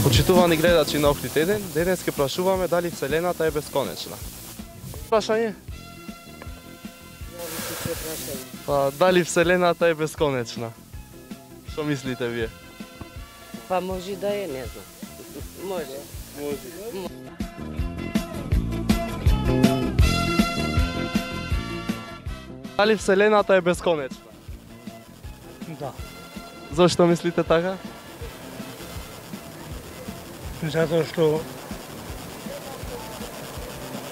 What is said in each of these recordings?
Почитувани гледачи на Охрид 1, денес ќе прашуваме дали Вселената е бесконечна. Прашање? Па, дали Вселената е бесконечна? Што мислите вие? Па може да е, не знам. Може. Дали Вселената е бесконечна? Да. Зошто мислите така? Затоа што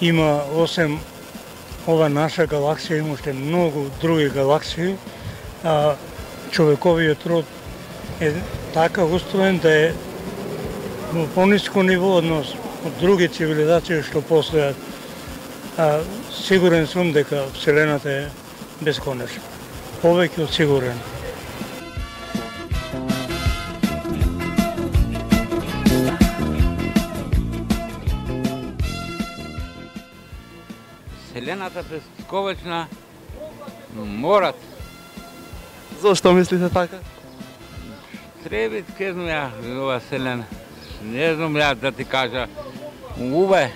има осем ова наша галаксија, има уште многу други галаксии, а човековиот род е така устроен да е во пониско ниво однос од други цивилизации што постојат. Сигурен сум дека Вселената е бесконечна. Повеќе од сигурен. Вселената бесконечна морат. Зошто мислите така? Треба ке знам ја ова Вселена. Не знам ја да ти кажа. Убе.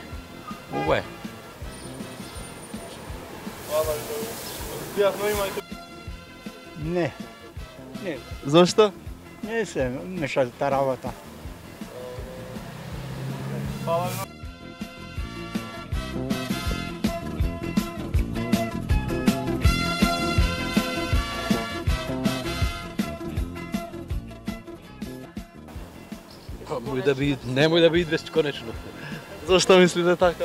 Не. Зошто? Не се мешал та работа. Немој да биде бесконечно. Зошто мислите така?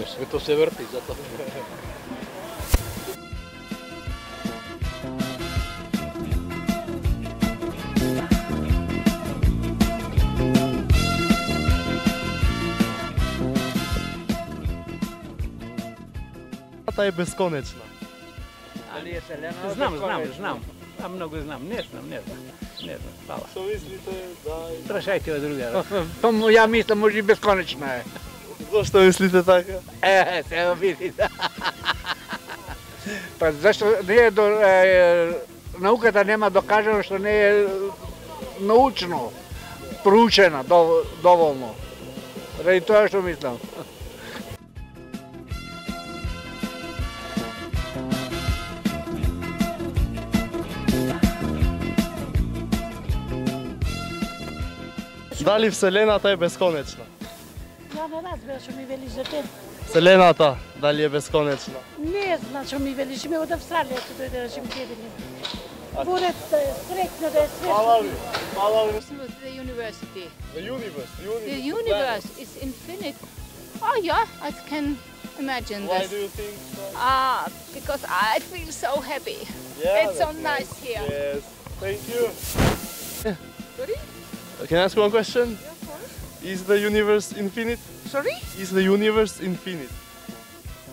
Свето се врти, затоа. Вселената е бесконечна. Дали е Вселена? Знам. Многу знам. Не знам. Фала. Што мислите? Да. Прашајте од друга. Ја мислам, може и бесконечна е. Зошто мислите така? Се види. Па зашто не е науката нема докажано што не е научно проучена доволно. Ради тоа што мислам. Дали Вселената е бесконечна? Ја не разбира што ми велиш дете. Вселената, дали е бесконечна? Не знам што ми велиш, ми од Австралија што дојде да шим кедели. Борет да е среќно, да е среќно. The university. The universe. The universe is infinite. Oh yeah, I can imagine Why this. do you think so? Because I feel so happy. Yeah, It's so that's nice here. Yes, thank you. Sorry? Can I ask one question? Yeah, of course. Is the universe infinite? Sorry? Is the universe infinite?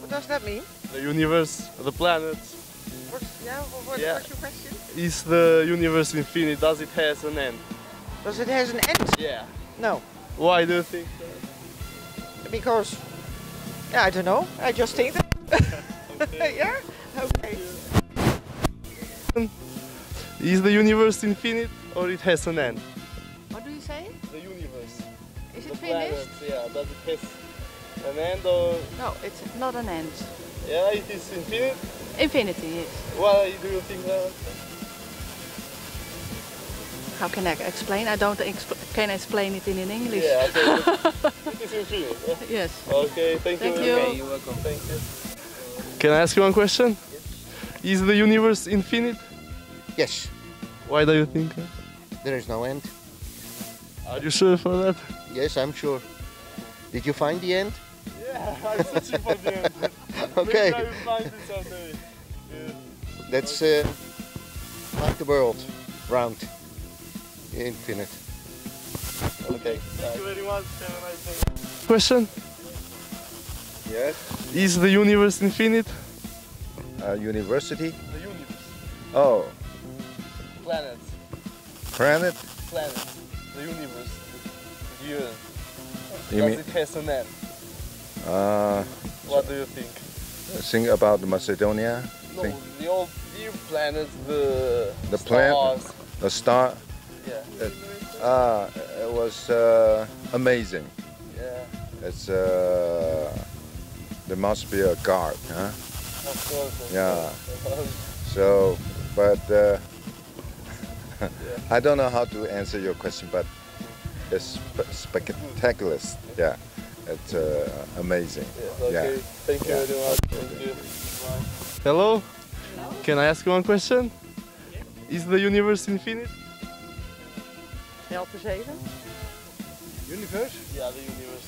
What does that mean? The universe, the planets. What's your question? Is the universe infinite? Does it has an end? Does it has an end? Yeah. No, Why do you think that? because I don't know. I just think that. Yeah. Okay. Is the universe infinite or it has an end? What do you say? The universe. Is The it finished? planets, yeah. Does it has an end or? No, it's not an end. Yeah, it is infinite. Infinity, yes. Why do you think that? How can I explain? I don't can explain it in English. Yeah, okay. It is infinite. Yes. Okay, thank you. Thank you. Okay, you're welcome. Thank you. Can I ask you one question? Is the universe infinite? Yes, Why do you think that? there is no end. Are you sure for that? Yes, I'm sure. Did you find the end? Yeah, I'm searching for the end. Okay. Maybe I will find it someday. Yeah. That's like the world, round, infinite. Okay. Thank you very much. Have a nice day. Question? Yes. Is the universe infinite? University. The universe. Oh, Planets. planet. Planets. The universe. The earth. You Does mean? it has an end? Uh, What do you think? think about Macedonia. No, Think. the few planets, the planet, stars. the star. Yeah. It was amazing. Yeah. It's there must be a God, huh? Of course. Yeah. So, but I don't know how to answer your question, but it's spectacular. Yeah, it's amazing. Okay. Yeah. Thank you very much. Thank you. Hello. Can I ask you one question? Is the universe infinite? Help eens even. Universe? Yeah, the universe.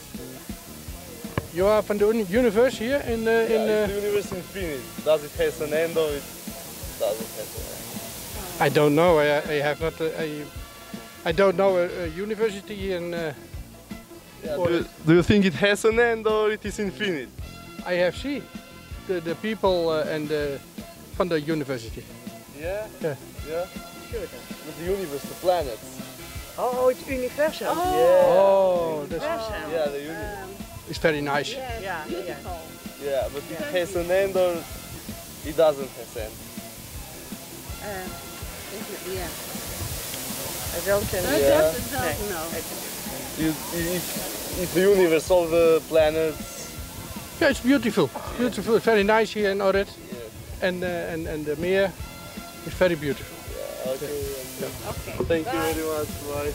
You are from the universe here in Is the universe infinite? Does it has an end or it doesn't have an end? I don't know. I have not. I don't know a university in. Yeah, do you think it has an end or it is infinite? I have seen the people and from the university. Yeah? Yeah. Yeah? With the universe, the planets. Oh, het universum. Oh, that's, Yeah, the universe. it's very nice. Ja, beautiful. Yeah, but it has an end or it doesn't have an end? Yeah. I don't know. If the universe, all the planets. Yeah, it's beautiful. Beautiful. It's very nice here in Orrit. And the Meer is very beautiful. Yeah, okay. Thank you very much. Bye.